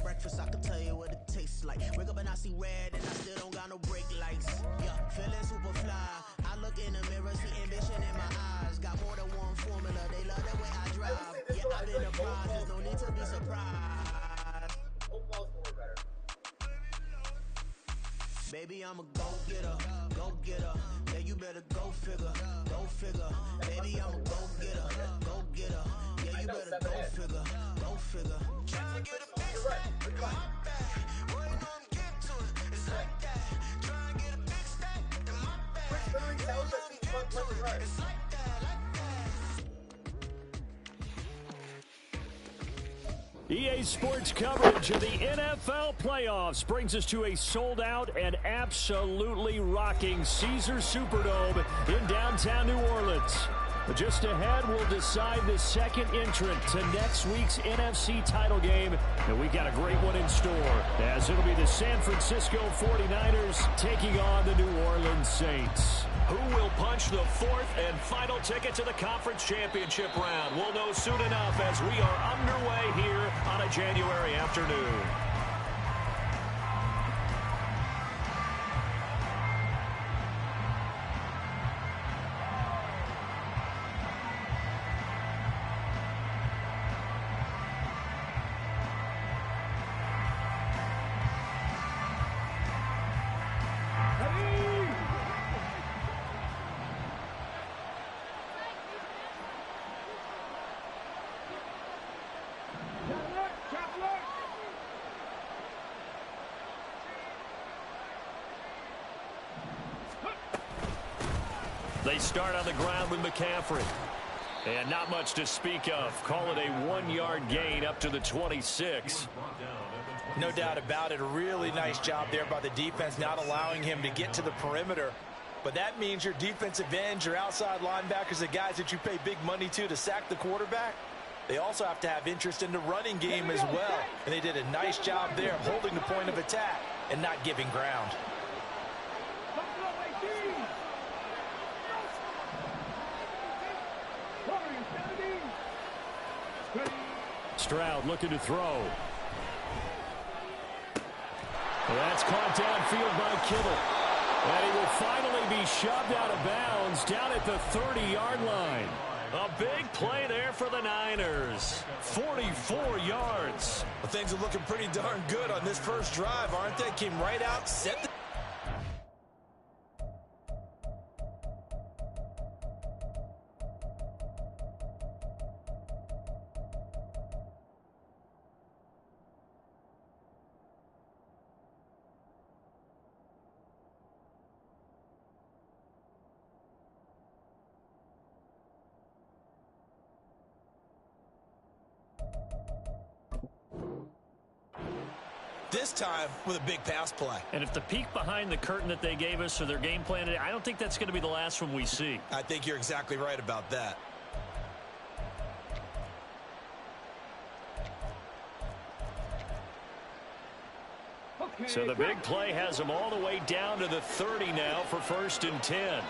breakfast, I can tell you what it tastes like. Wake up and I see red and I still don't got no brake lights. Yeah, feeling super fly. I look in the mirror, see ambition in my eyes. Got more than one formula, they love the way I drive. Yeah, I've been apprised, there's no need to be surprised. Baby, I'm a go-getter, go-getter. Yeah, you better go figure, go figure. Baby, I'm a go-getter, go-getter. Yeah, you better go figure, go figure. Tryna get a big stack in my bag. Waiting on get to it, it's like that. Tryna get a big stack in my bag. Waiting on get to it, it's like that, like that. EA Sports coverage of the NFL playoffs brings us to a sold-out and absolutely rocking Caesars Superdome in downtown New Orleans. But just ahead, we'll decide the second entrant to next week's NFC title game. And we've got a great one in store, as it'll be the San Francisco 49ers taking on the New Orleans Saints. Who will punch the fourth and final ticket to the conference championship round? We'll know soon enough as we are underway here on a January afternoon. They start on the ground with McCaffrey. And not much to speak of. Call it a 1-yard gain up to the 26. No doubt about it. A really nice job there by the defense, not allowing him to get to the perimeter. But that means your defensive ends, your outside linebackers, the guys that you pay big money to sack the quarterback, they also have to have interest in the running game as well. And they did a nice job there of holding the point of attack and not giving ground. Stroud looking to throw. Well, that's caught downfield by Kittle. And he will finally be shoved out of bounds down at the 30-yard line. A big play there for the Niners. 44 yards. Well, things are looking pretty darn good on this first drive, aren't they? Came right out, set the... This time with a big pass play. And if the peek behind the curtain that they gave us or their game plan, I don't think that's going to be the last one we see. I think you're exactly right about that. So the big play has them all the way down to the 30 now for 1st and 10.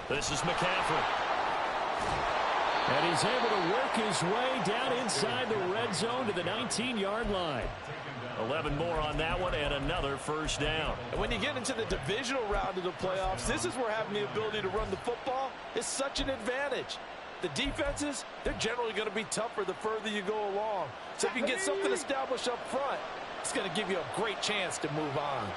This is McCaffrey. And he's able to work his way down inside the red zone to the 19-yard line. 11 more on that one and another first down. And when you get into the divisional round of the playoffs, this is where having the ability to run the football is such an advantage. The defenses, they're generally going to be tougher the further you go along. So if you can get something established up front, it's going to give you a great chance to move on.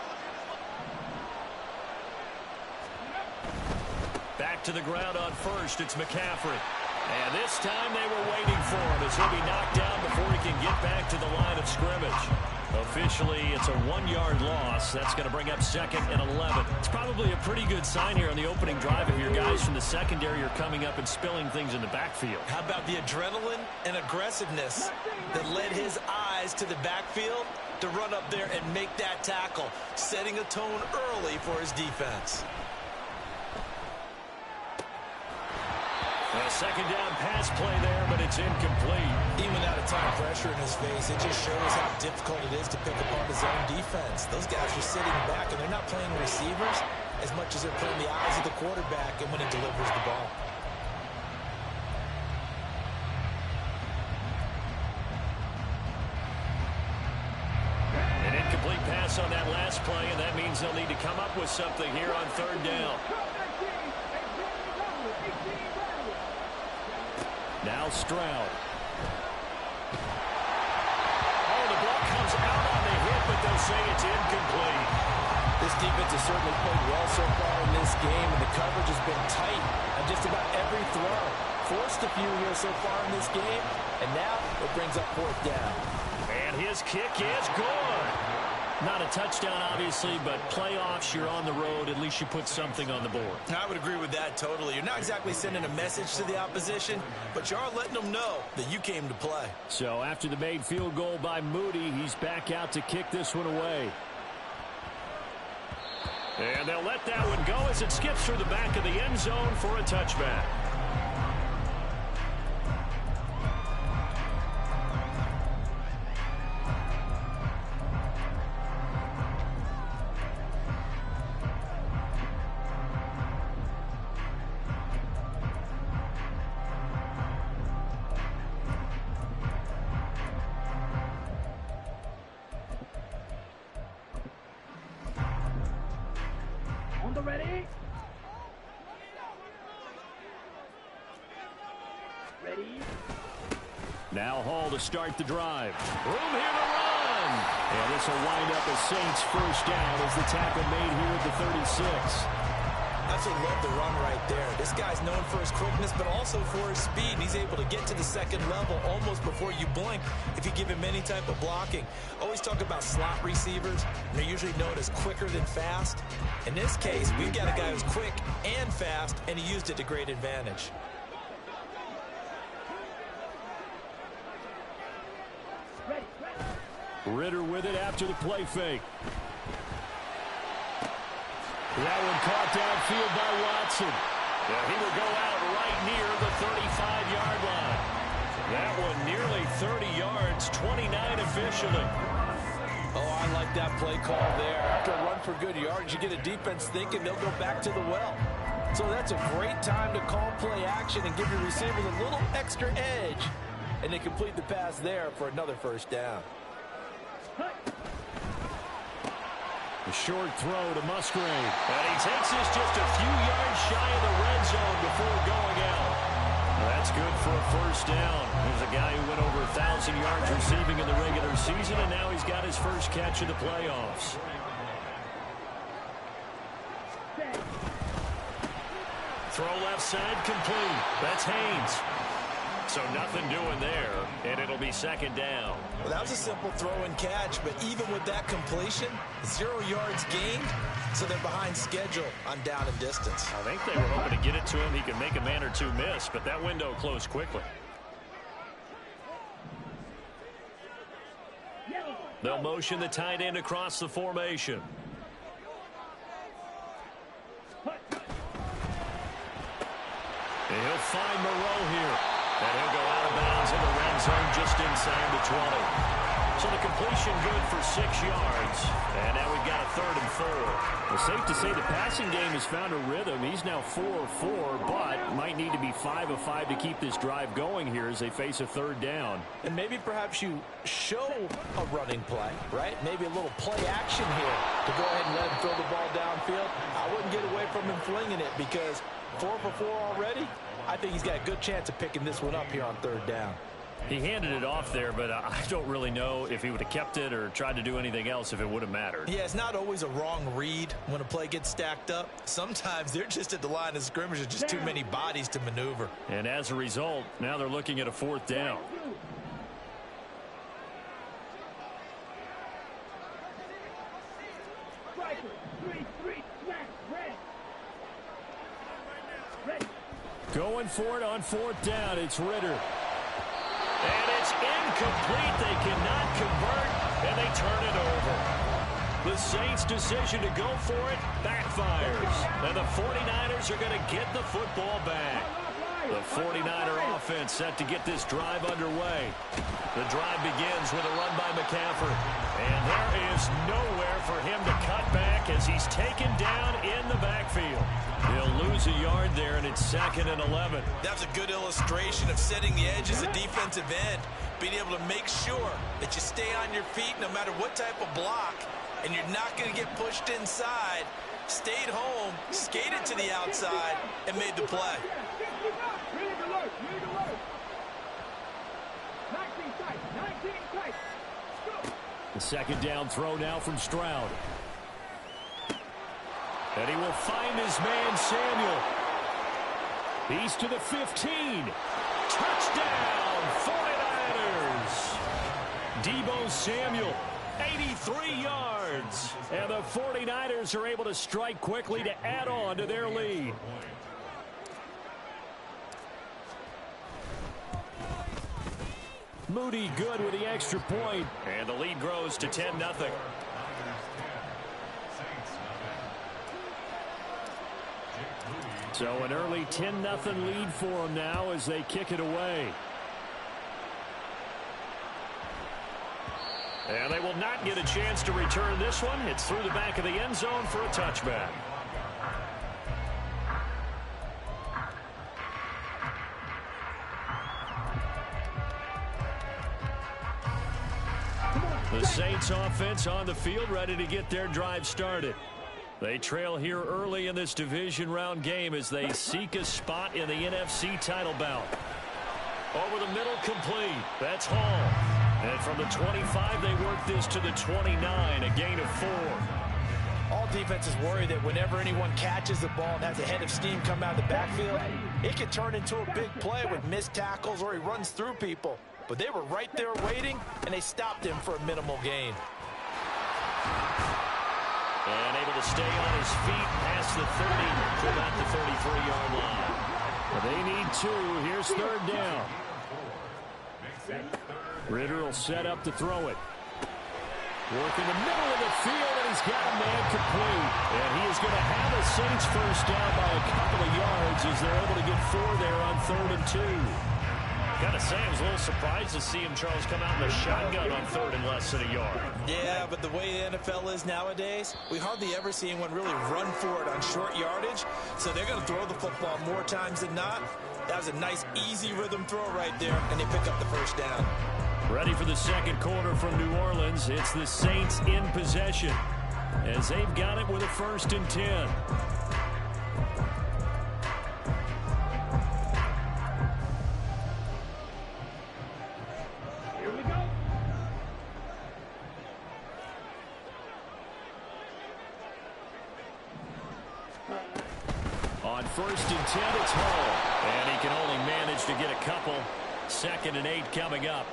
Back to the ground on first, it's McCaffrey. And this time they were waiting for him as he'll be knocked down before he can get back to the line of scrimmage. Officially, it's a 1-yard loss. That's going to bring up 2nd and 11. It's probably a pretty good sign here on the opening drive if your guys from the secondary are coming up and spilling things in the backfield. How about the adrenaline and aggressiveness that led his eyes to the backfield to run up there and make that tackle, setting a tone early for his defense. A second down pass play there, but it's incomplete. Even without a ton of pressure in his face, it just shows how difficult it is to pick apart his own defense. Those guys are sitting back, and they're not playing receivers as much as they're playing the eyes of the quarterback and when he delivers the ball. pass on that last play, and that means they'll need to come up with something here on third down. Now Stroud. Oh, the ball comes out on the hit, but they'll say it's incomplete. This defense has certainly played well so far in this game, and the coverage has been tight on just about every throw. Forced a few here so far in this game, and now it brings up fourth down. And his kick is good. Not a touchdown, obviously, but playoffs, you're on the road. At least you put something on the board. I would agree with that totally. You're not exactly sending a message to the opposition, but you are letting them know that you came to play. So after the made field goal by Moody, he's back out to kick this one away. And they'll let that one go as it skips through the back of the end zone for a touchback. Now Hall to start the drive. Room here to run. And this will wind up a Saints first down as the tackle made here at the 36. That's a love the run right there. This guy's known for his quickness, but also for his speed. He's able to get to the second level almost before you blink if you give him any type of blocking. Always talk about slot receivers. They're usually known as quicker than fast. In this case, we've got a guy who's quick and fast, and he used it to great advantage. Ritter with it after the play fake. That one caught downfield by Watson. Yeah, he will go out right near the 35-yard line. That one nearly 30 yards, 29 officially. Oh, I like that play call there. After a run for good yards, you get a defense thinking they'll go back to the well. So that's a great time to call play action and give your receivers a little extra edge. And they complete the pass there for another first down. A short throw to Musgrave. And he takes this just a few yards shy of the red zone before going out. That's good for a first down. There's a guy who went over 1,000 yards receiving in the regular season, and now he's got his first catch in the playoffs. Throw left side complete. That's Haynes. So nothing doing there, and it'll be second down. Well, that was a simple throw and catch, but even with that completion, 0 yards gained, so they're behind schedule on down and distance. I think they were hoping to get it to him. He could make a man or two miss, but that window closed quickly. They'll motion the tight end across the formation. And he'll find Moreau here. And he'll go out of bounds in the red zone just inside the 20. So the completion good for 6 yards. And now we've got a 3rd and 4. Well, safe to say the passing game has found a rhythm. He's now 4 of 4, but might need to be 5 of 5 to keep this drive going here as they face a 3rd down. And maybe perhaps you show a running play, right? Maybe a little play action here to go ahead and let him throw the ball downfield. I wouldn't get away from him flinging it because 4 for 4 already. I think he's got a good chance of picking this one up here on 3rd down. He handed it off there, but I don't really know if he would have kept it or tried to do anything else if it would have mattered. Yeah, it's not always a wrong read when a play gets stacked up. Sometimes they're just at the line of scrimmage with just too many bodies to maneuver. And as a result, now they're looking at a 4th down. Going for it on 4th down. It's Ritter. And it's incomplete. They cannot convert, and they turn it over. The Saints' decision to go for it backfires. And the 49ers are going to get the football back. The 49er offense set to get this drive underway. The drive begins with a run by McCaffrey. And there is nowhere for him to cut back as he's taken down in the backfield. He'll lose a yard there, and it's 2nd and 11. That's a good illustration of setting the edge as a defensive end. Being able to make sure that you stay on your feet no matter what type of block. and you're not going to get pushed inside. Stayed home, skated to the outside, and made the play. The second down throw now from Stroud. And he will find his man, Samuel. He's to the 15. Touchdown, 49ers. Deebo Samuel, 83 yards. And the 49ers are able to strike quickly to add on to their lead. Moody good with the extra point. And the lead grows to 10-0. So an early 10-0 lead for them now as they kick it away. And they will not get a chance to return this one. It's through the back of the end zone for a touchback. The Saints offense on the field, ready to get their drive started. They trail here early in this division round game as they seek a spot in the NFC title bout. Over the middle, complete. That's Hall. And from the 25, they work this to the 29, a gain of 4. All defenses worry that whenever anyone catches the ball and has a head of steam come out of the backfield, it can turn into a big play with missed tackles or he runs through people. But they were right there waiting, and they stopped him for a minimal gain. And able to stay on his feet past the 30 to about the 33-yard line. They need 2. Here's third down. Ritter will set up to throw it. Work in the middle of the field, and he's got a man complete. And he is going to have the Saints first down by a couple of yards as they're able to get 4 there on 3rd and 2. Gotta say, I was a little surprised to see him, Charles, come out in the shotgun on 3rd and less than a yard. Yeah, but the way the NFL is nowadays, we hardly ever see anyone really run for it on short yardage. So they're going to throw the football more times than not. That was a nice, easy rhythm throw right there, and they pick up the first down. Ready for the second quarter from New Orleans. It's the Saints in possession as they've got it with a 1st and 10. On 1st and 10, it's Hall. And he can only manage to get a couple. 2nd and 8 coming up.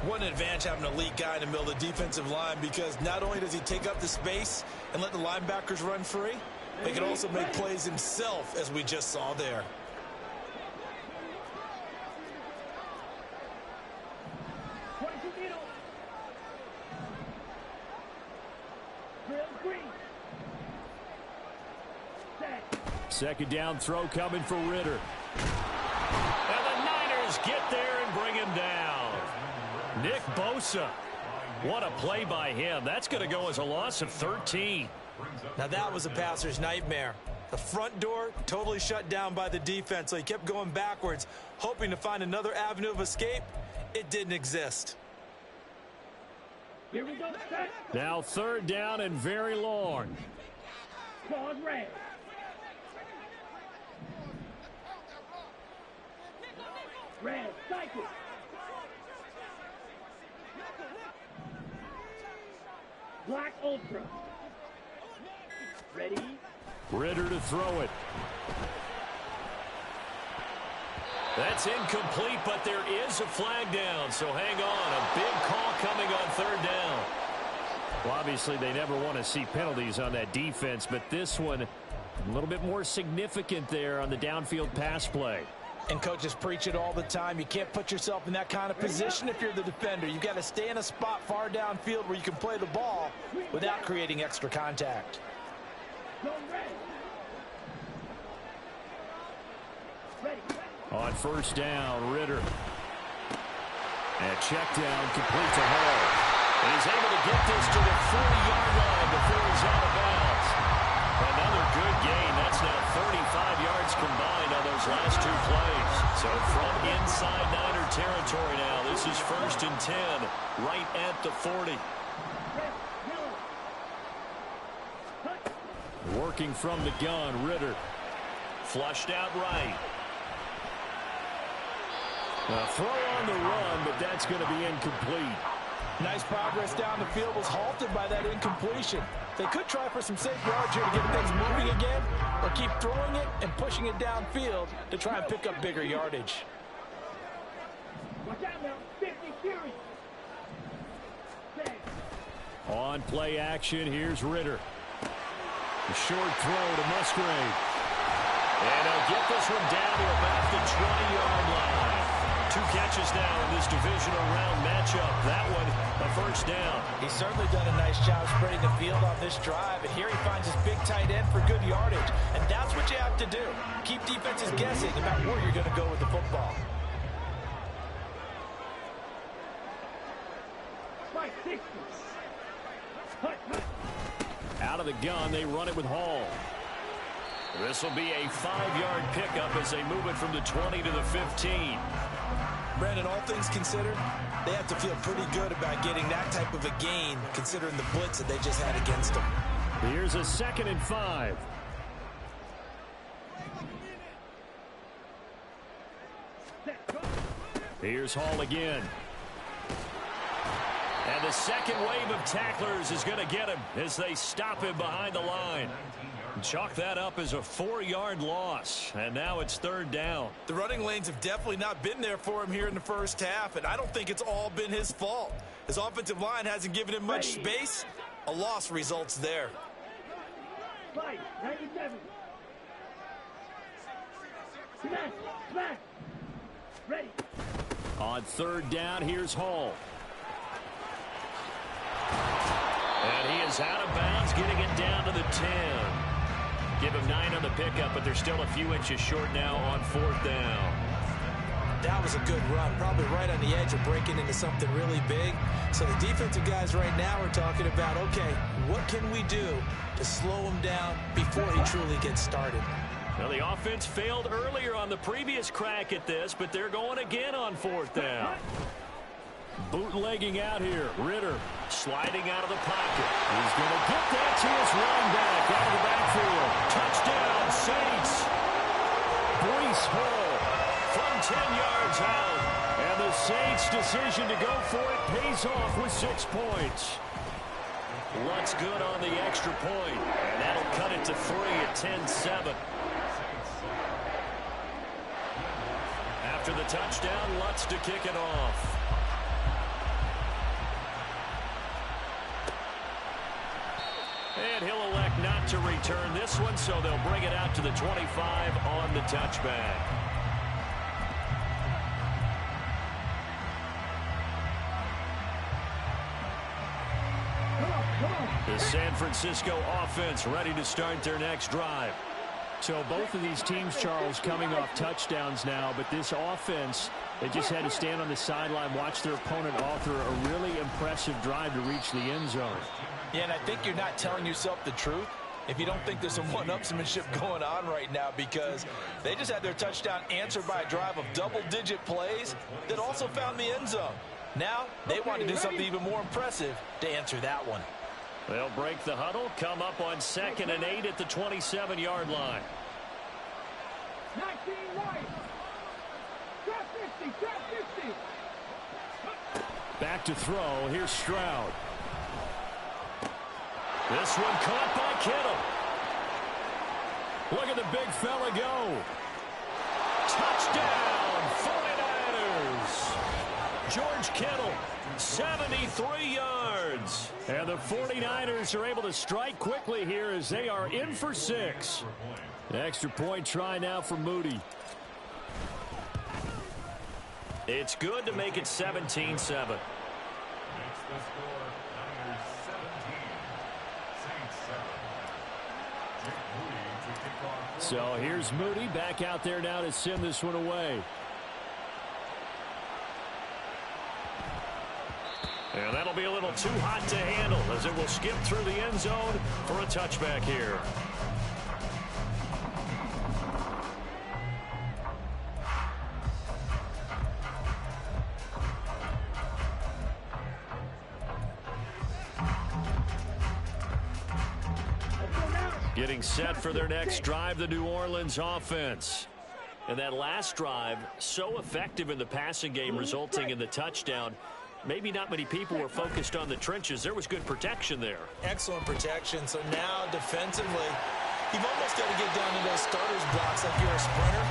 What an advantage having an elite guy in the middle of the defensive line, because not only does he take up the space and let the linebackers run free, he can also make plays himself, as we just saw there. Second down throw coming for Ritter. And the Niners get there and bring him down. Nick Bosa. What a play by him. That's going to go as a loss of 13. Now that was a passer's nightmare. The front door totally shut down by the defense, so he kept going backwards, hoping to find another avenue of escape. It didn't exist. Here we go. Now 3rd down and very long. Pause red. Red, cycle. Black Ultra. Ready? Ritter to throw it. That's incomplete, but there is a flag down, so hang on. A big call coming on 3rd down. Well, obviously, they never want to see penalties on that defense, but this one a little bit more significant there on the downfield pass play. And coaches preach it all the time. You can't put yourself in that kind of position if you're the defender. You've got to stay in a spot far downfield where you can play the ball without creating extra contact. On 1st down, Ritter. And check down complete to Hall. And he's able to get this to the 40-yard line before he's out of bounds. Another good gain. That's now 35 yards combined on those last 2 plays. So from inside Niner territory now, this is 1st and 10, right at the 40. Working from the gun, Ritter. Flushed out right. A throw on the run, but that's going to be incomplete. Nice progress down the field was halted by that incompletion. They could try for some safe yards here to get things moving again, or keep throwing it and pushing it downfield to try and pick up bigger yardage. Watch out now. 50 series. On play action, here's Ritter. A short throw to Musgrave. And he'll get this one down to about the 20-yard line. 2 catches now in this divisional round matchup. That one, a first down. He's certainly done a nice job spreading the field on this drive, and here he finds his big tight end for good yardage. And that's what you have to do. Keep defenses guessing about where you're going to go with the football. Out of the gun, they run it with Hall. This will be a 5-yard pickup as they move it from the 20 to the 15. Brandon, all things considered, they have to feel pretty good about getting that type of a gain, considering the blitz that they just had against them. Here's a 2nd and 5. Here's Hall again. And the second wave of tacklers is going to get him as they stop him behind the line. Chalk that up as a 4-yard loss, and now it's 3rd down. The running lanes have definitely not been there for him here in the first half, and I don't think it's all been his fault. His offensive line hasn't given him much space. A loss results there. 97. Smash. Ready. On 3rd down, here's Hall. And he is out of bounds, getting it down to the 10. Give him 9 on the pickup, but they're still a few inches short now on 4th down. That was a good run, probably right on the edge of breaking into something really big. So the defensive guys right now are talking about, okay, what can we do to slow him down before he truly gets started? Well, the offense failed earlier on the previous crack at this, but they're going again on 4th down. Bootlegging out here. Ritter sliding out of the pocket. He's going to get that to his running back out of the backfield. Touchdown, Saints. Breece Hall from 10 yards out. And the Saints' decision to go for it pays off with 6 points. Lutz good on the extra point. And that'll cut it to 3 at 10-7. After the touchdown, Lutz to kick it off. And he'll elect not to return this one, so they'll bring it out to the 25 on the touchback. The San Francisco offense ready to start their next drive. So both of these teams, Charles, coming off touchdowns now, but this offense, they just had to stand on the sideline, watch their opponent author a really impressive drive to reach the end zone. Yeah, and I think you're not telling yourself the truth if you don't think there's some one-upsmanship going on right now, because they just had their touchdown answered by a drive of double-digit plays that also found the end zone. Now they want to do something even more impressive to answer that one. They'll break the huddle, come up on 2nd and 8 at the 27-yard line. 19 right. Trap 50. Back to throw. Here's Stroud. This one caught by Kittle. Look at the big fella go. Touchdown, 49ers. George Kittle, 73 yards. And the 49ers are able to strike quickly here as they are in for 6. An extra point try now for Moody. It's good to make it 17-7. So here's Moody back out there now to send this one away. And that'll be a little too hot to handle as it will skip through the end zone for a touchback here. Getting set for their next drive, the New Orleans offense. And that last drive, so effective in the passing game, resulting in the touchdown. Maybe not many people were focused on the trenches. There was good protection there. Excellent protection. So now defensively, you've almost got to get down to those starters blocks like you're a sprinter.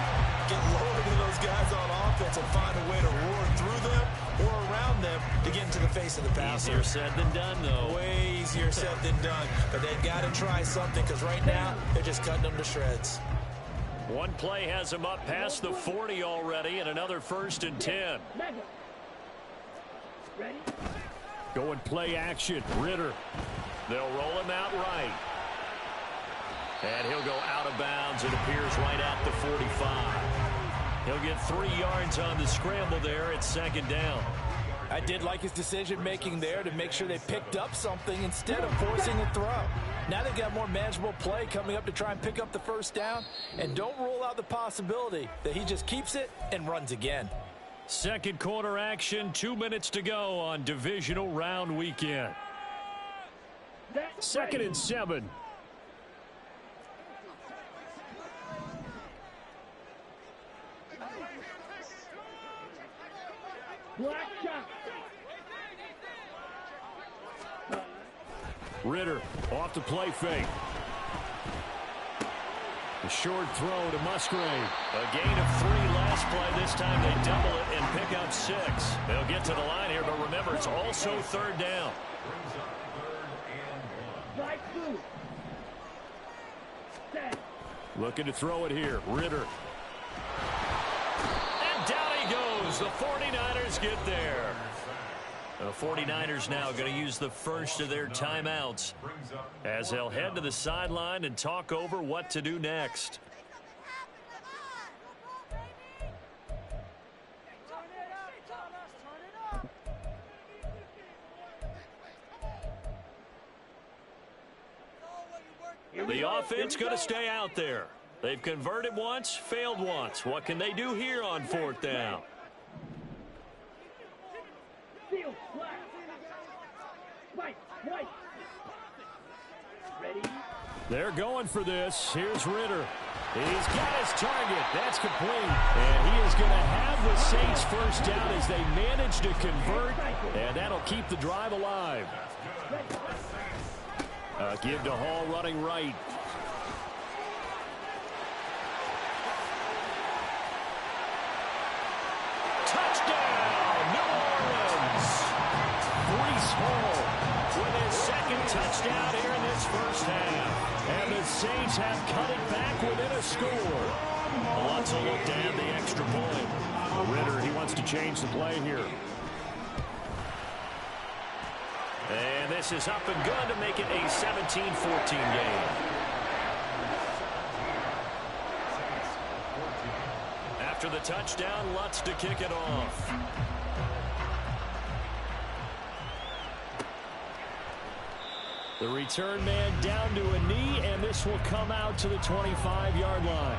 Get lower to those guys on offense and find a way to roar through them or around them to get into the face of the passer. Easier said than done, though. Way easier said than done. But they've got to try something because right now they're just cutting them to shreds. One play has him up past the 40 already, and another 1st and 10. Going play action. Ritter. They'll roll him out right. And he'll go out of bounds. It appears right at the 45. He'll get 3 yards on the scramble there. It's 2nd down. I did like his decision-making there to make sure they picked up something instead of forcing a throw. Now they've got more manageable play coming up to try and pick up the 1st down. And don't rule out the possibility that he just keeps it and runs again. Second quarter action, 2 minutes to go on divisional round weekend. 2nd and 7. Ritter off the play fake. A short throw to Musgrave. A gain of 3 last play. This time they double it and pick up 6. They'll get to the line here, but remember, it's also 3rd down. Looking to throw it here. Ritter. And down he goes. The 49ers get there. The 49ers now going to use the first of their timeouts as they'll head to the sideline and talk over what to do next. The offense going to stay out there. They've converted once, failed once. What can they do here on 4th down? They're going for this. Here's Ritter. He's got his target. That's complete. And he is going to have the Saints 1st down as they manage to convert. And that'll keep the drive alive. Give to Hall running right. Touchdown, New Orleans. Breece Hall with his 2nd touchdown here in this 1st half. And the Saints have cut it back within a score. Lutz will look to add the extra point. Ritter, he wants to change the play here. And this is up and good to make it a 17-14 game. After the touchdown, Lutz to kick it off. The return man down to a knee, and this will come out to the 25-yard line.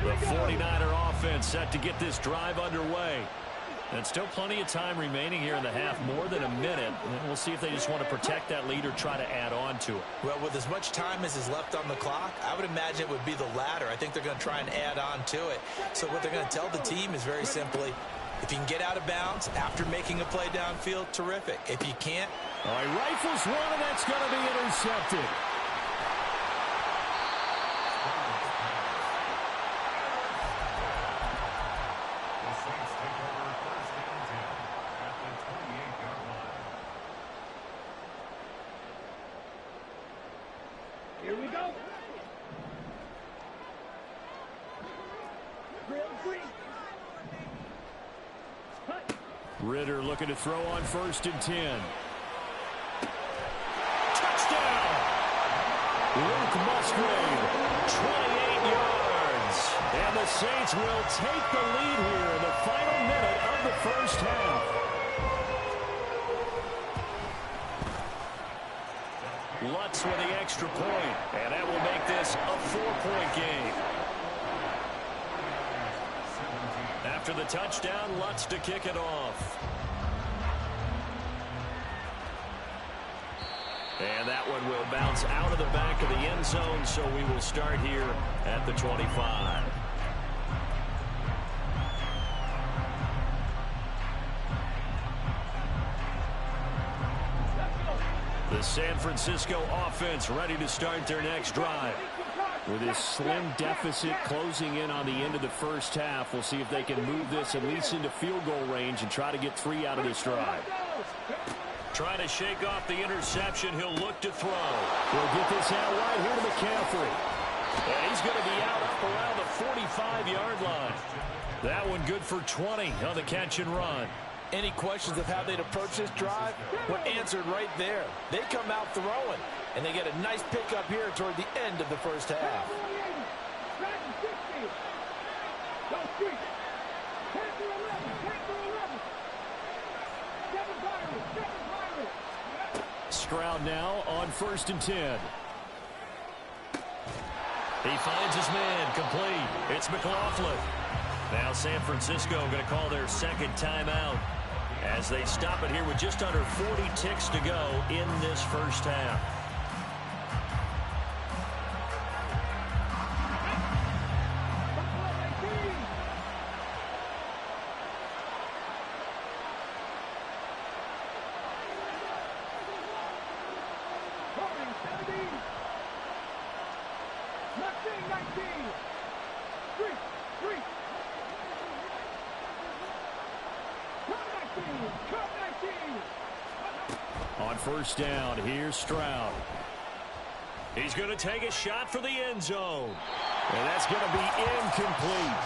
The 49er offense set to get this drive underway. And still plenty of time remaining here in the half, more than a minute. And we'll see if they just want to protect that lead or try to add on to it. Well, with as much time as is left on the clock, I would imagine it would be the latter. I think they're going to try and add on to it. So what they're going to tell the team is very simply, if you can get out of bounds after making a play downfield, terrific. If you can't, all right, rifles one, and that's going to be intercepted. Here we go. Ritter looking to throw on 1st and 10. Touchdown! Luke Musgrave, 28 yards. And the Saints will take the lead here in the final minute of the 1st half. Lutz with the extra point, and that will make this a 4-point game. after the touchdown, Lutz to kick it off. And that one will bounce out of the back of the end zone, so we will start here at the 25. The San Francisco offense ready to start their next drive. With this slim deficit closing in on the end of the first half, we'll see if they can move this at least into field goal range and try to get 3 out of this drive. Trying to shake off the interception. He'll look to throw. We'll get this out right here to McCaffrey. And he's going to be out up around the 45-yard line. That one good for 20 on the catch and run. Any questions of how they'd approach this drive were answered right there. They come out throwing, and they get a nice pickup here toward the end of the first half. Stroud now on 1st and 10. He finds his man complete. It's McLaughlin. Now San Francisco going to call their second timeout as they stop it here with just under 40 ticks to go in this first half. On 1st down, here's Stroud. He's going to take a shot for the end zone. And that's going to be incomplete.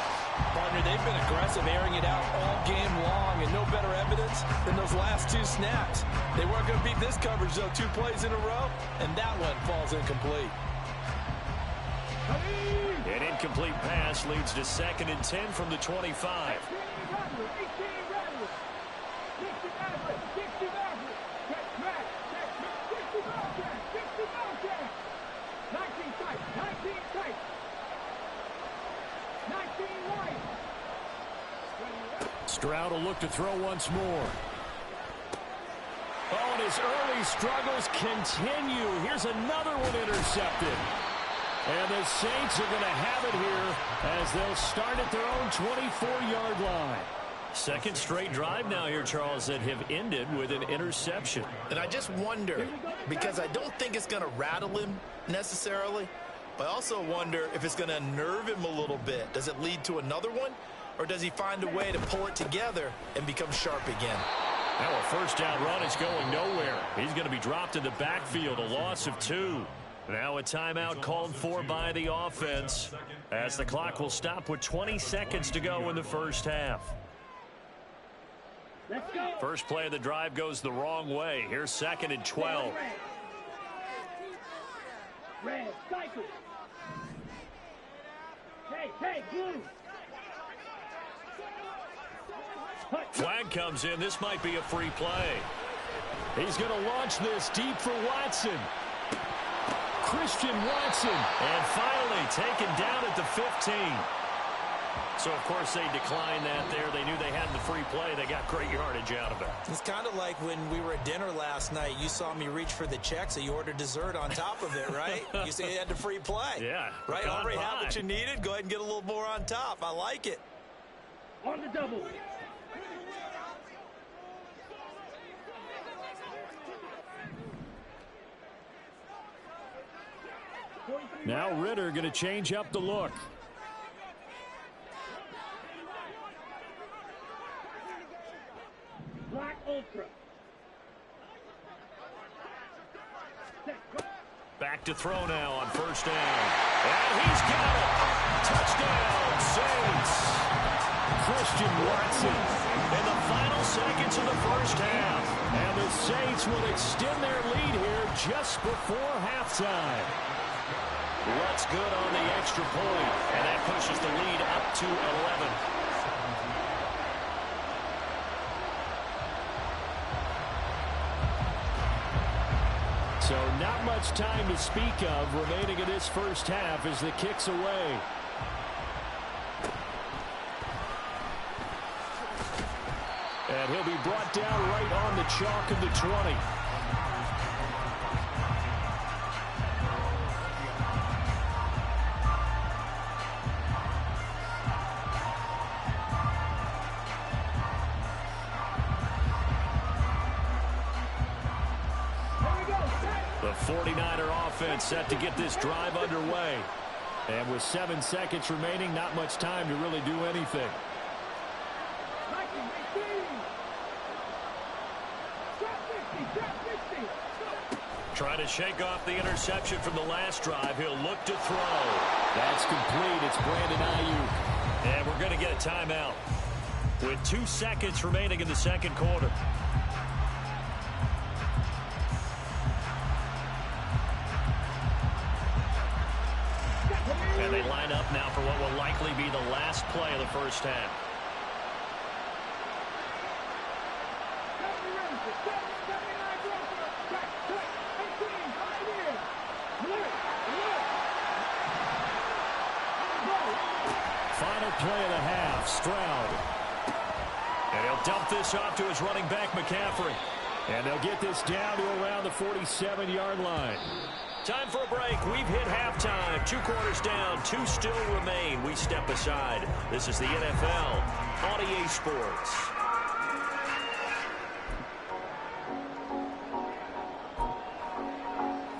Partner, they've been aggressive, airing it out all game long, and no better evidence than those last 2 snaps. They weren't going to beat this coverage, though, 2 plays in a row, and that one falls incomplete. An incomplete pass leads to 2nd and 10 from the 25. Stroud will look to throw once more. Oh, and his early struggles continue. Here's another one intercepted. And the Saints are going to have it here as they'll start at their own 24-yard line. Second straight drive now here, Charles, that have ended with an interception. And I just wonder, because I don't think it's going to rattle him necessarily, but I also wonder if it's going to unnerve him a little bit. Does it lead to another one? Or does he find a way to pull it together and become sharp again? Now a 1st down run is going nowhere. He's going to be dropped in the backfield, a loss of 2. Now a timeout called for by the offense as the clock will stop with 20 seconds to go in the first half. First play of the drive goes the wrong way. Here's 2nd and 12. Red, cycle. Hey, blue. Flag comes in. This might be a free play. He's going to launch this deep for Watson. Christian Watson. And finally taken down at the 15. So, of course, they declined that there. They knew they had the free play. They got great yardage out of it. It's kind of like when we were at dinner last night. You saw me reach for the check, so you ordered dessert on top of it, right? You said you had the free play. Yeah. Right, already have what you needed. Go ahead and get a little more on top. I like it. On the double. Now Ritter going to change up the look. Black Ultra. Back to throw now on 1st down. And he's got it. Touchdown, Saints. Christian Watson in the final seconds of the first half. And the Saints will extend their lead here just before halftime. What's good on the extra point, and that pushes the lead up to 11. So not much time to speak of remaining in this first half as the kick's away. And he'll be brought down right on the chalk of the 20. The 49er offense set to get this drive underway. And with 7 seconds remaining, not much time to really do anything. Trying to shake off the interception from the last drive. He'll look to throw. That's complete. It's Brandon Ayuk. And we're going to get a timeout with 2 seconds remaining in the second quarter. And they line up now for what will likely be the last play of the first half. Final play of the half, Stroud. And he'll dump this off to his running back, McCaffrey. And they'll get this down to around the 47-yard line. Time for a break. We've hit halftime. 2 quarters down. 2 still remain. We step aside. This is the NFL on EA Sports.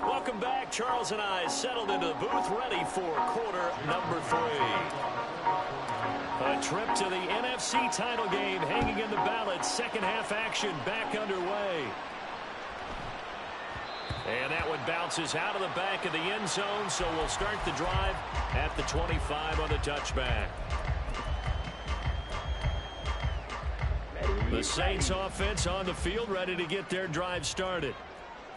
Welcome back. Charles and I settled into the booth, ready for quarter number 3. A trip to the NFC title game hanging in the balance. Second half action back underway. And that one bounces out of the back of the end zone, so we'll start the drive at the 25 on the touchback. The Saints offense on the field, ready to get their drive started.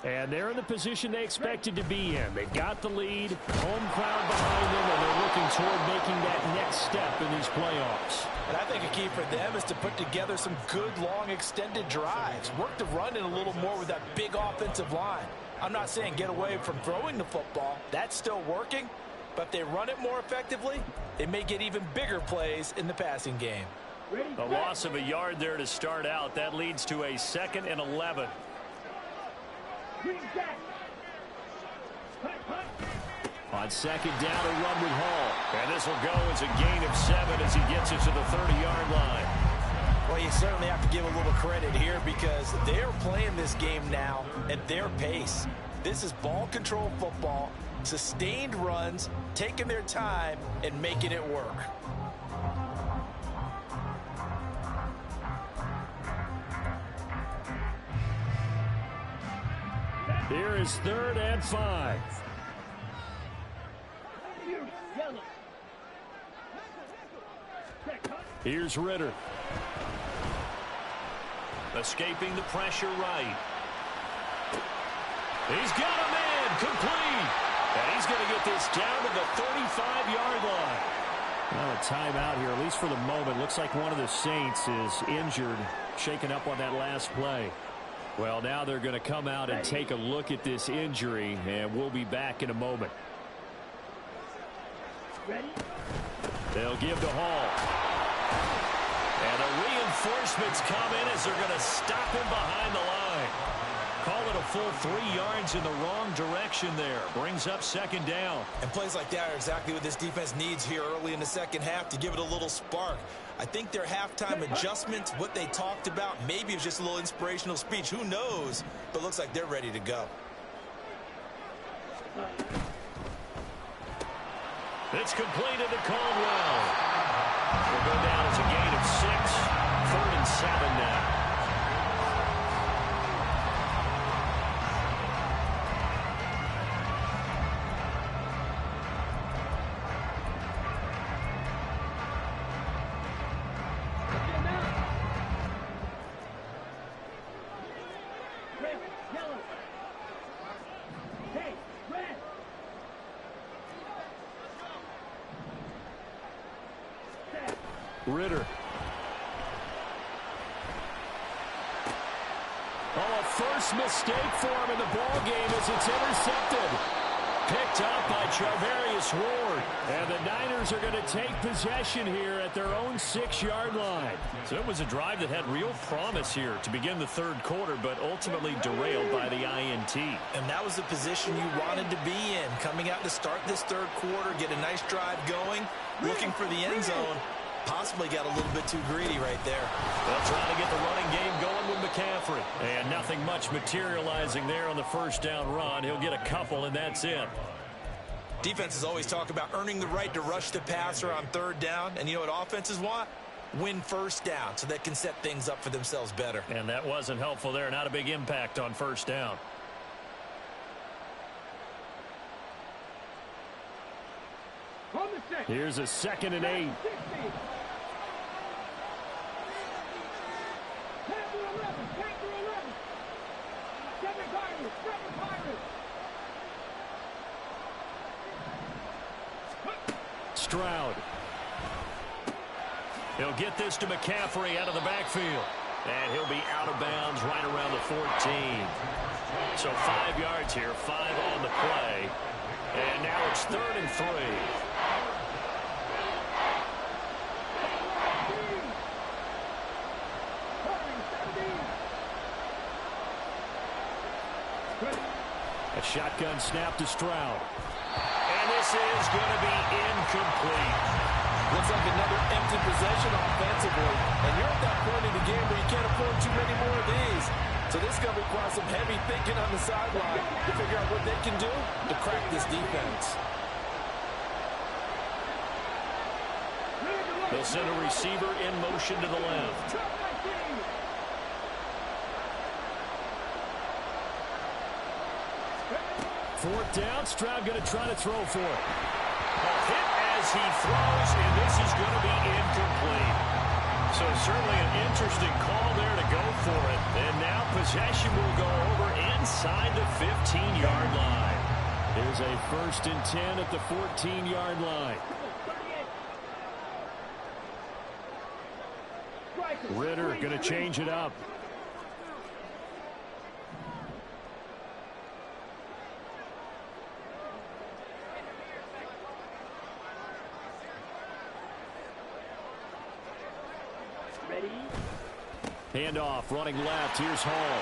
And they're in the position they expected to be in. They've got the lead, home crowd behind them, and they're looking toward making that next step in these playoffs. And I think a key for them is to put together some good, long, extended drives. Work the run in a little more with that big offensive line. I'm not saying get away from throwing the football. That's still working. But if they run it more effectively, they may get even bigger plays in the passing game. A loss of a yard there to start out. That leads to a 2nd and 11. On second down, a run with Hall. And this will go as a gain of 7 as he gets it to the 30-yard line. Well, you certainly have to give a little credit here because they're playing this game now at their pace. This is ball control football, sustained runs, taking their time, and making it work. Here is 3rd and 5. Here's Ritter. Escaping the pressure right. He's got a man complete. And he's going to get this down to the 35-yard line. Well, a timeout here, at least for the moment. Looks like one of the Saints is injured, shaken up on that last play. Well, now they're going to come out and take a look at this injury, and we'll be back in a moment. They'll give to Hall. And the reinforcements come in as they're going to stop him behind the line. Call it a full 3 yards in the wrong direction there. Brings up 2nd down. And plays like that are exactly what this defense needs here early in the second half to give it a little spark. I think their halftime adjustments, what they talked about, maybe it was just a little inspirational speech. Who knows? But looks like they're ready to go. It's completed to Caldwell. Will go down as a gain of 6. 3rd and 7 now. Ritter. Oh, a first mistake for him in the ball game as it's intercepted. Picked up by Charvarius Ward. And the Niners are going to take possession here at their own 6-yard line. So it was a drive that had real promise here to begin the third quarter, but ultimately derailed by the INT. And that was the position you wanted to be in. Coming out to start this third quarter, get a nice drive going, looking for the end zone. Possibly got a little bit too greedy right there. They'll try to get the running game going with McCaffrey. And nothing much materializing there on the first down run. He'll get a couple, and that's it. Defenses always talk about earning the right to rush the passer on third down. And you know what offenses want? Win first down so they can set things up for themselves better. And that wasn't helpful there. Not a big impact on first down. Here's a 2nd and 8. Stroud. He'll get this to McCaffrey out of the backfield. And he'll be out of bounds right around the 14. So 5 yards here, 5 on the play. And now it's 3rd and 3. A shotgun snap to Stroud. And this is going to be incomplete. Looks like another empty possession offensively. And you're at that point in the game where you can't afford too many more of these. So this is going to require some heavy thinking on the sideline to figure out what they can do to crack this defense. They'll send a receiver in motion to the left. 4th down. Stroud going to try to throw for it. A hit as he throws, and this is going to be incomplete. So certainly an interesting call there to go for it. And now possession will go over inside the 15-yard line. There's a 1st and 10 at the 14-yard line. Ritter going to change it up. Handoff, running left. Here's Hall.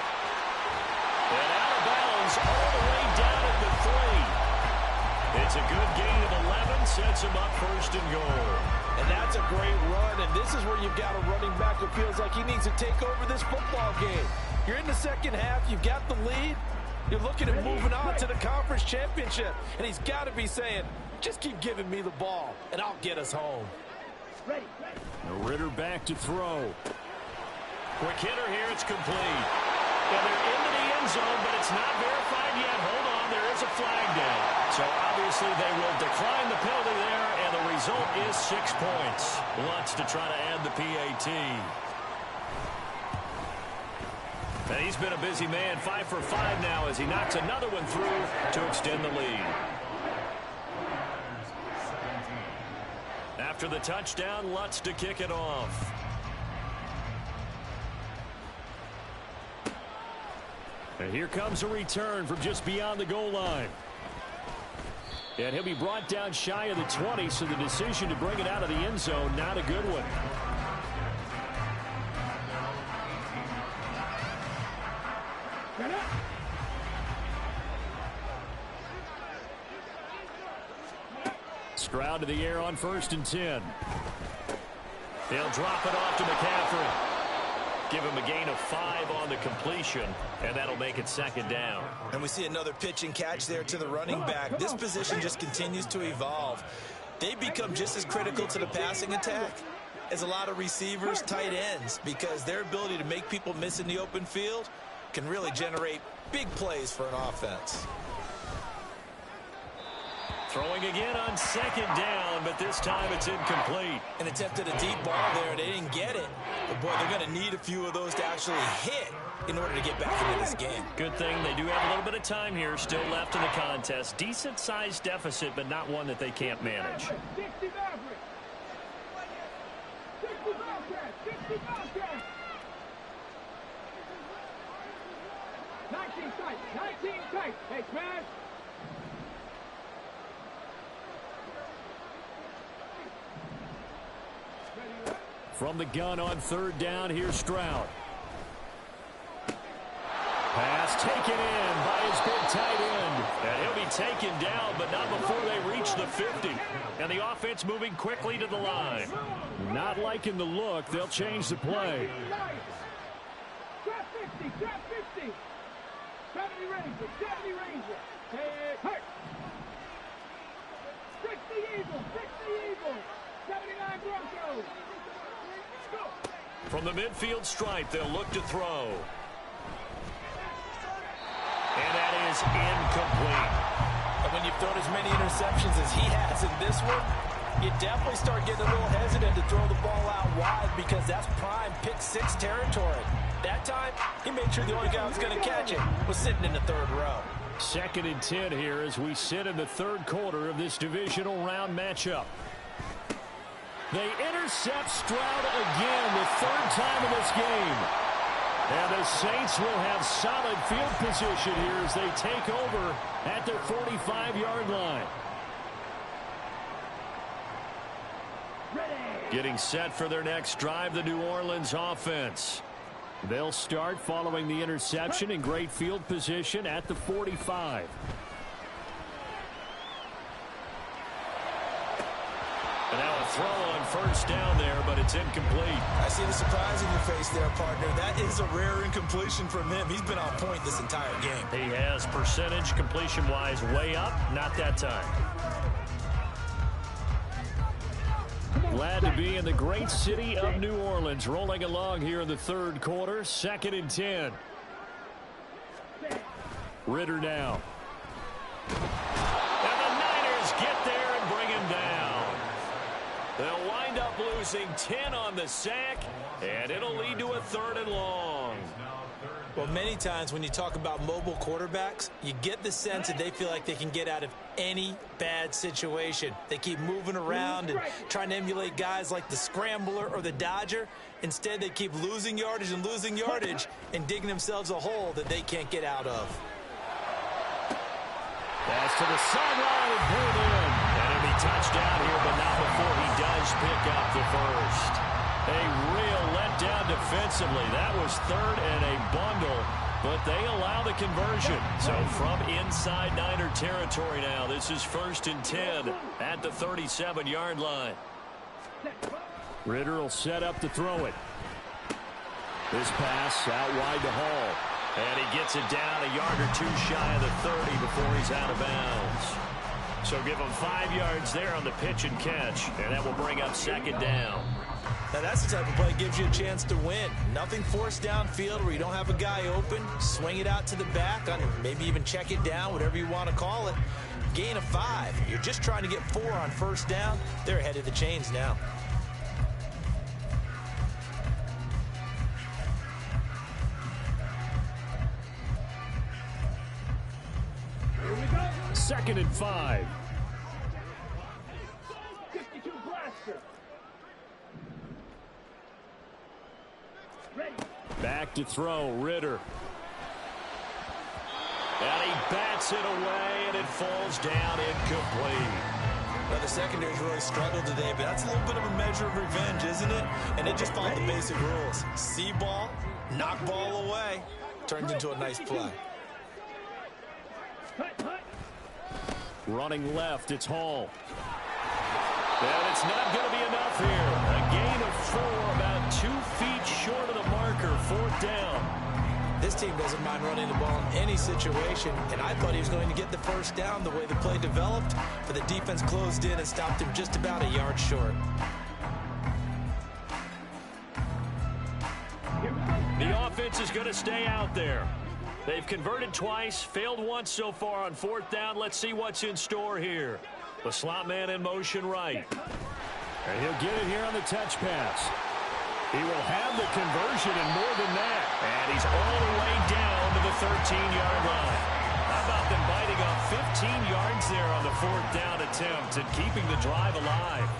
And out of bounds all the way down at the 3. It's a good gain of 11. Sets him up 1st and goal. And that's a great run, and this is where you've got a running back who feels like he needs to take over this football game. You're in the second half. You've got the lead. You're looking at moving on to the conference championship. And he's got to be saying, just keep giving me the ball, and I'll get us home. Ritter back to throw. Quick hitter here, it's complete. And they're into the end zone, but it's not verified yet. Hold on, there is a flag down. So obviously they will decline the penalty there, and the result is 6 points. Lutz to try to add the PAT. And he's been a busy man, 5 for 5 now as he knocks another one through to extend the lead. After the touchdown, Lutz to kick it off. And here comes a return from just beyond the goal line. And he'll be brought down shy of the 20, so the decision to bring it out of the end zone, not a good one. Stroud to the air on 1st and 10. They'll drop it off to McCaffrey. Give him a gain of 5 on the completion, and that'll make it 2nd down. And we see another pitch and catch there to the running back. This position just continues to evolve. They become just as critical to the passing attack as a lot of receivers, tight ends, because their ability to make people miss in the open field can really generate big plays for an offense. Throwing again on 2nd down, but this time it's incomplete. An attempt at a deep ball there. They didn't get it. But, boy, they're going to need a few of those to actually hit in order to get back into this game. Good thing they do have a little bit of time here still left in the contest. Decent-sized deficit, but not one that they can't manage. 60 19 tight. Hey, smash. From the gun on third down, here's Stroud. Pass taken in by his big tight end. And he'll be taken down, but not before they reach the 50. And the offense moving quickly to the line. Not liking the look. They'll change the play. Trap 50, trap 50. 70 Ranger, 70 Ranger. Hey, hurt. 60 Eagles, 60 Eagles. 79 Broncos. Go. From the midfield stripe, they'll look to throw. And that is incomplete. And when you've thrown as many interceptions as he has in this one, you definitely start getting a little hesitant to throw the ball out wide because that's prime pick six territory. That time, he made sure the only guy who was going to catch it was sitting in the third row. 2nd and 10 here as we sit in the third quarter of this divisional round matchup. They intercept Stroud again, the 3rd time in this game. And the Saints will have solid field position here as they take over at their 45-yard line. Getting set for their next drive, the New Orleans offense. They'll start following the interception in great field position at the 45. And now a throw on first down there, but it's incomplete. I see the surprise in your face there, partner. That is a rare incompletion from him. He's been on point this entire game. He has percentage completion-wise way up, not that time. Glad to be in the great city of New Orleans, rolling along here in the third quarter, 2nd and 10. Ritter now. And the Niners get there and bring him down. They'll wind up losing 10 on the sack, and it'll lead to a 3rd and long. Well, many times when you talk about mobile quarterbacks, you get the sense that they feel like they can get out of any bad situation. They keep moving around and trying to emulate guys like the Scrambler or the Dodger. Instead, they keep losing yardage and digging themselves a hole that they can't get out of. Pass to the sideline and pulled in. And it'll be touchdown here, but not before he does pick up the first. A real letdown defensively. That was 3rd and a bundle, but they allow the conversion. So from inside Niner territory now, this is 1st and 10 at the 37-yard line. Ritter will set up to throw it. This pass out wide to Hall. And he gets it down a yard or 2 shy of the 30 before he's out of bounds. So give him 5 yards there on the pitch and catch, and that will bring up 2nd down. Now that's the type of play that gives you a chance to win. Nothing forced downfield where you don't have a guy open. Swing it out to the back, maybe even check it down, whatever you want to call it. Gain of 5. You're just trying to get 4 on first down. They're ahead of the chains now. Here we go. 2nd and 5. 52 blaster. Ready. Back to throw, Ritter. And he bats it away, and it falls down incomplete. Well, the secondary's really struggled today, but that's a little bit of a measure of revenge, isn't it? And it just followed the basic rules. See ball, knock ball away, turns into a nice play. Running left, it's Hall. And it's not going to be enough here. A gain of 4, about 2 feet short of the marker, 4th down. This team doesn't mind running the ball in any situation, and I thought he was going to get the first down the way the play developed, but the defense closed in and stopped him just about a yard short. The offense is going to stay out there. They've converted twice, failed once so far on 4th down. Let's see what's in store here. The slot man in motion right. And he'll get it here on the touch pass. He will have the conversion and more than that. And he's all the way down to the 13-yard line. How about them biting off 15 yards there on the 4th down attempt and keeping the drive alive?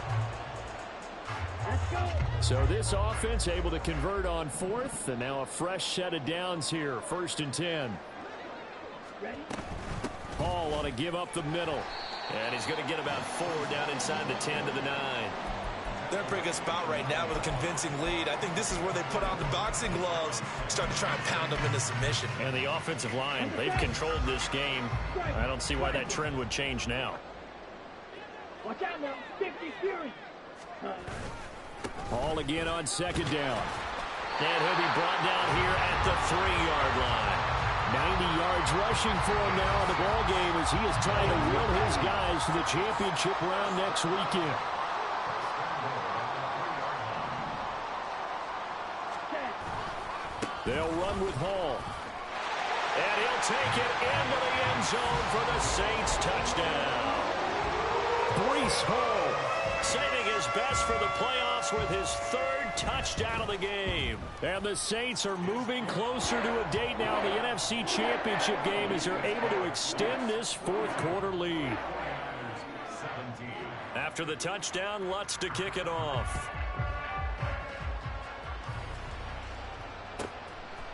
So this offense able to convert on 4th, and now a fresh set of downs here, 1st and 10. Hall on a give up the middle. And he's going to get about 4 down inside the 10 to the 9. They're in a pretty good spot right now with a convincing lead. I think this is where they put on the boxing gloves, start to try and pound them into submission. And the offensive line, they've controlled this game. I don't see why that trend would change now. Watch out now, 50 Fury. Ball again on second down. And he'll be brought down here at the 3-yard line. 90 yards rushing for him now in the ball game as he is trying to will his guys to the championship round next weekend. They'll run with Hall. And he'll take it into the end zone for the Saints touchdown. Breece Hall saving his best for the playoffs with his 3rd touchdown of the game. And the Saints are moving closer to a date now in the NFC Championship game as they're able to extend this 4th quarter lead. After the touchdown, Lutz to kick it off.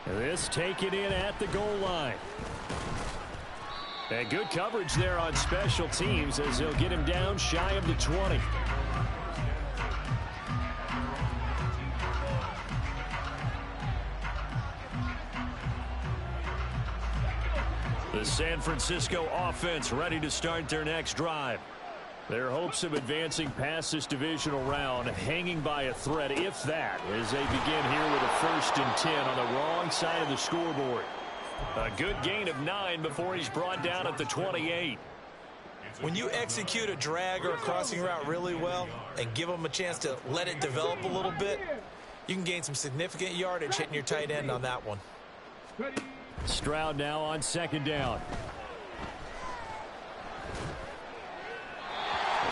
This taken in at the goal line. And good coverage there on special teams as they'll get him down shy of the 20. The San Francisco offense ready to start their next drive. Their hopes of advancing past this divisional round hanging by a thread, if that, as they begin here with a 1st and 10 on the wrong side of the scoreboard. A good gain of 9 before he's brought down at the 28. When you execute a drag or a crossing route really well and give them a chance to let it develop a little bit, you can gain some significant yardage hitting your tight end on that one. Stroud now on 2nd down.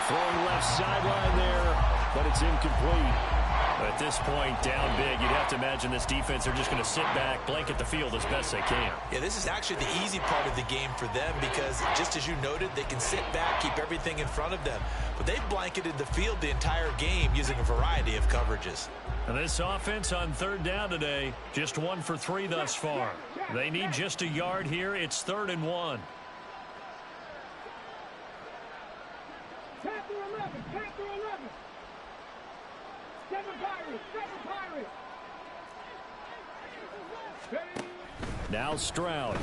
Throwing left sideline there, but it's incomplete. At this point, down big, you'd have to imagine this defense are just going to sit back, blanket the field as best they can. Yeah, this is actually the easy part of the game for them because, just as you noted, they can sit back, keep everything in front of them. But they've blanketed the field the entire game using a variety of coverages. And this offense on 3rd down today, just 1 for 3 thus far. They need just a yard here. It's 3rd and 1. Panther 11, Panther 11. 7 Pirates, 7 Pirates. Now Stroud.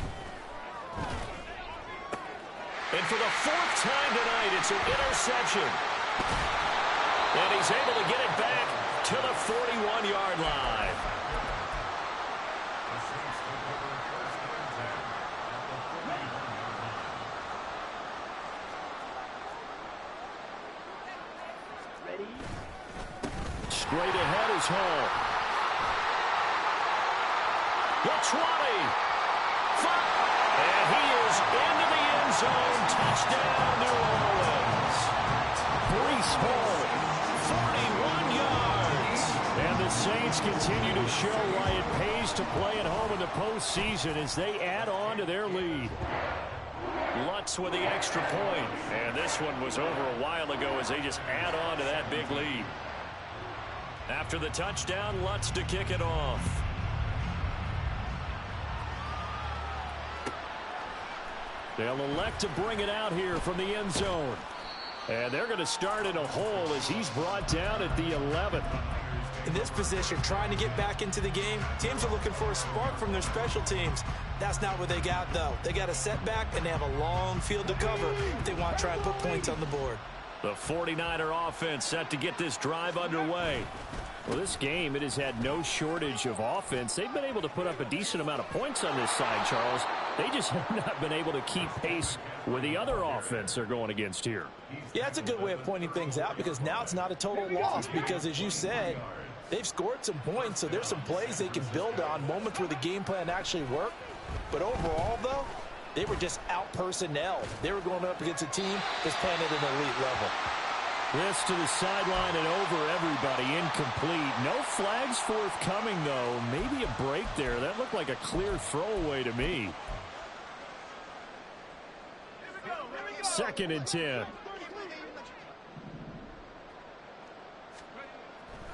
And for the 4th time tonight, it's an interception. And he's able to get it back to the 41-yard line. Straight ahead is Hall. The 20. And he is into the end zone. Touchdown, New Orleans. Breece Hall, 41 yards. And the Saints continue to show why it pays to play at home in the postseason as they add on to their lead. Lutz with the extra point. And this one was over a while ago as they just add on to that big lead. After the touchdown, Lutz to kick it off. They'll elect to bring it out here from the end zone. And they're going to start in a hole as he's brought down at the 11. In this position, trying to get back into the game, teams are looking for a spark from their special teams. That's not what they got, though. They got a setback, and they have a long field to cover if they want to try and put points on the board. The 49er offense set to get this drive underway. Well, this game, it has had no shortage of offense. They've been able to put up a decent amount of points on this side, Charles. They just have not been able to keep pace with the other offense they're going against here. Yeah, that's a good way of pointing things out because now it's not a total loss because, as you said, they've scored some points, so there's some plays they can build on, moments where the game plan actually worked. But overall, though, they were just out-personnelled. They were going up against a team that's playing at an elite level. This to the sideline and over everybody, incomplete. No flags forthcoming, though. Maybe a break there. That looked like a clear throwaway to me. 2nd and 10.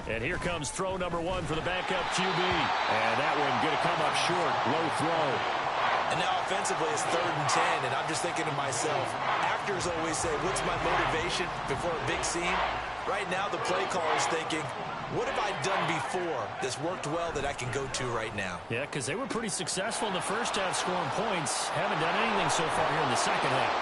And here comes throw number 1 for the backup QB. And that one going to come up short. Low throw. And now offensively it's 3rd and 10, and I'm just thinking to myself, actors always say, what's my motivation before a big scene? Right now, the play caller is thinking, what have I done before that's worked well that I can go to right now? Yeah, because they were pretty successful in the first half scoring points. Haven't done anything so far here in the second half.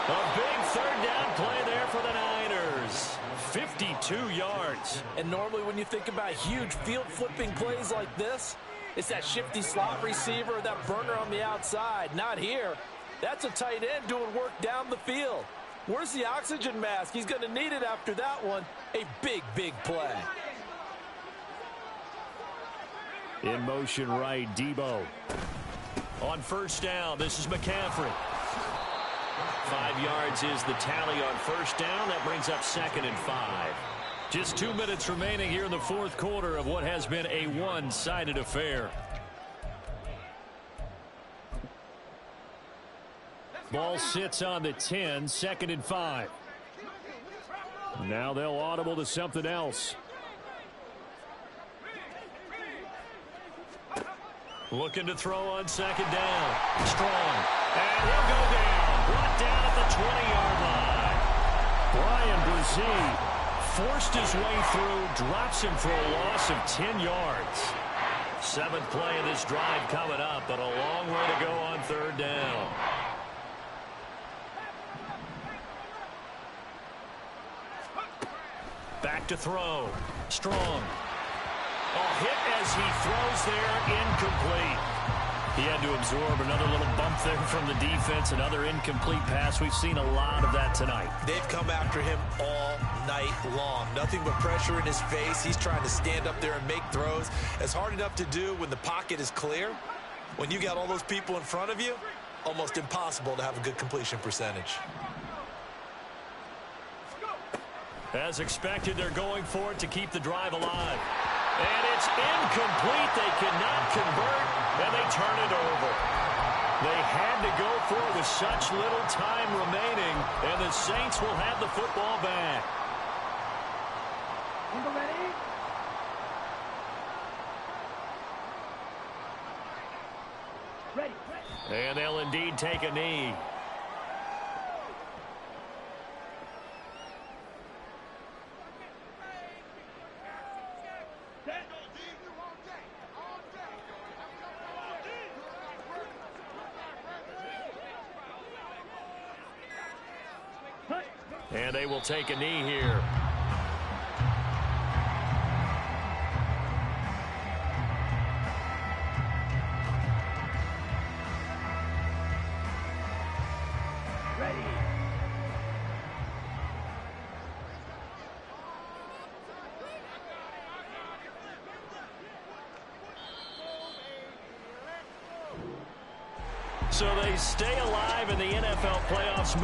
A big third down play there for the Niners. 52 yards. And normally when you think about huge field-flipping plays like this, it's that shifty slot receiver, that burner on the outside. Not here. That's a tight end doing work down the field. Where's the oxygen mask? He's going to need it after that one. A big, big play. In motion right, Debo. On first down, this is McCaffrey. 5 yards is the tally on first down. That brings up 2nd and 5. Just 2 minutes remaining here in the fourth quarter of what has been a one-sided affair. Ball sits on the 10, 2nd and 5. Now they'll audible to something else. Looking to throw on second down. Strong. And he'll go down. Brought down at the 20-yard line. Brian Brzee forced his way through, drops him for a loss of 10 yards. 7th play of this drive coming up, but a long way to go on third down. Back to throw. Strong. A hit as he throws there, incomplete. He had to absorb another little bump there from the defense, another incomplete pass. We've seen a lot of that tonight. They've come after him all night long. Nothing but pressure in his face. He's trying to stand up there and make throws. It's hard enough to do when the pocket is clear. When you got all those people in front of you, almost impossible to have a good completion percentage. As expected, they're going for it to keep the drive alive. And it's incomplete. They cannot convert, and they turn it over. They had to go for it with such little time remaining, and the Saints will have the football back. Ready. And they'll indeed take a knee. And they will take a knee here. Ready. So they stay alive in the NFL playoffs.